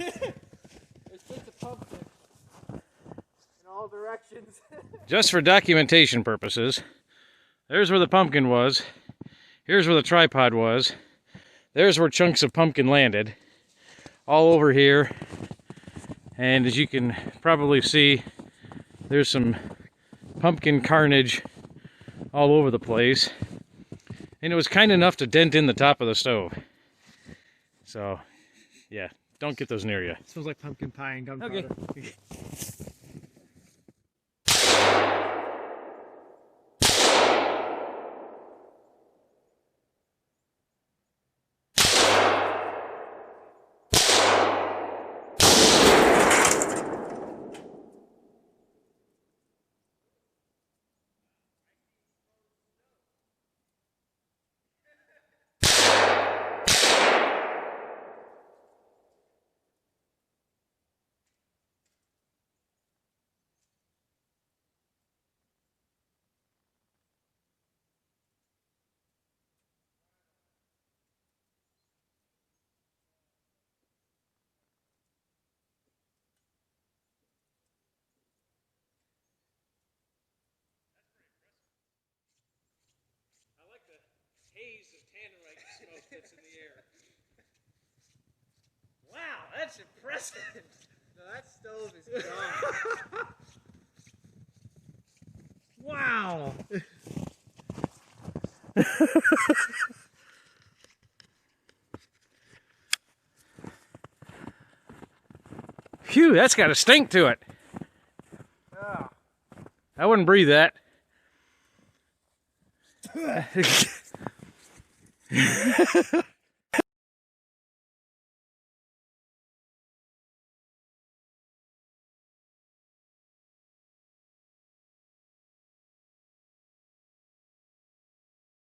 There's just a pumpkin in all directions. Just for documentation purposes, there's where the pumpkin was. Here's where the tripod was. There's where chunks of pumpkin landed. All over here. And as you can probably see, there's some pumpkin carnage all over the place. And it was kind enough to dent in the top of the stove. So, yeah, don't get those near you. It smells like pumpkin pie and gunpowder. Okay. I like the haze of Tannerite smoke that's in the air. Wow, that's impressive. No, that stove is gone. Wow. Phew, that's got a stink to it. Yeah. I wouldn't breathe that.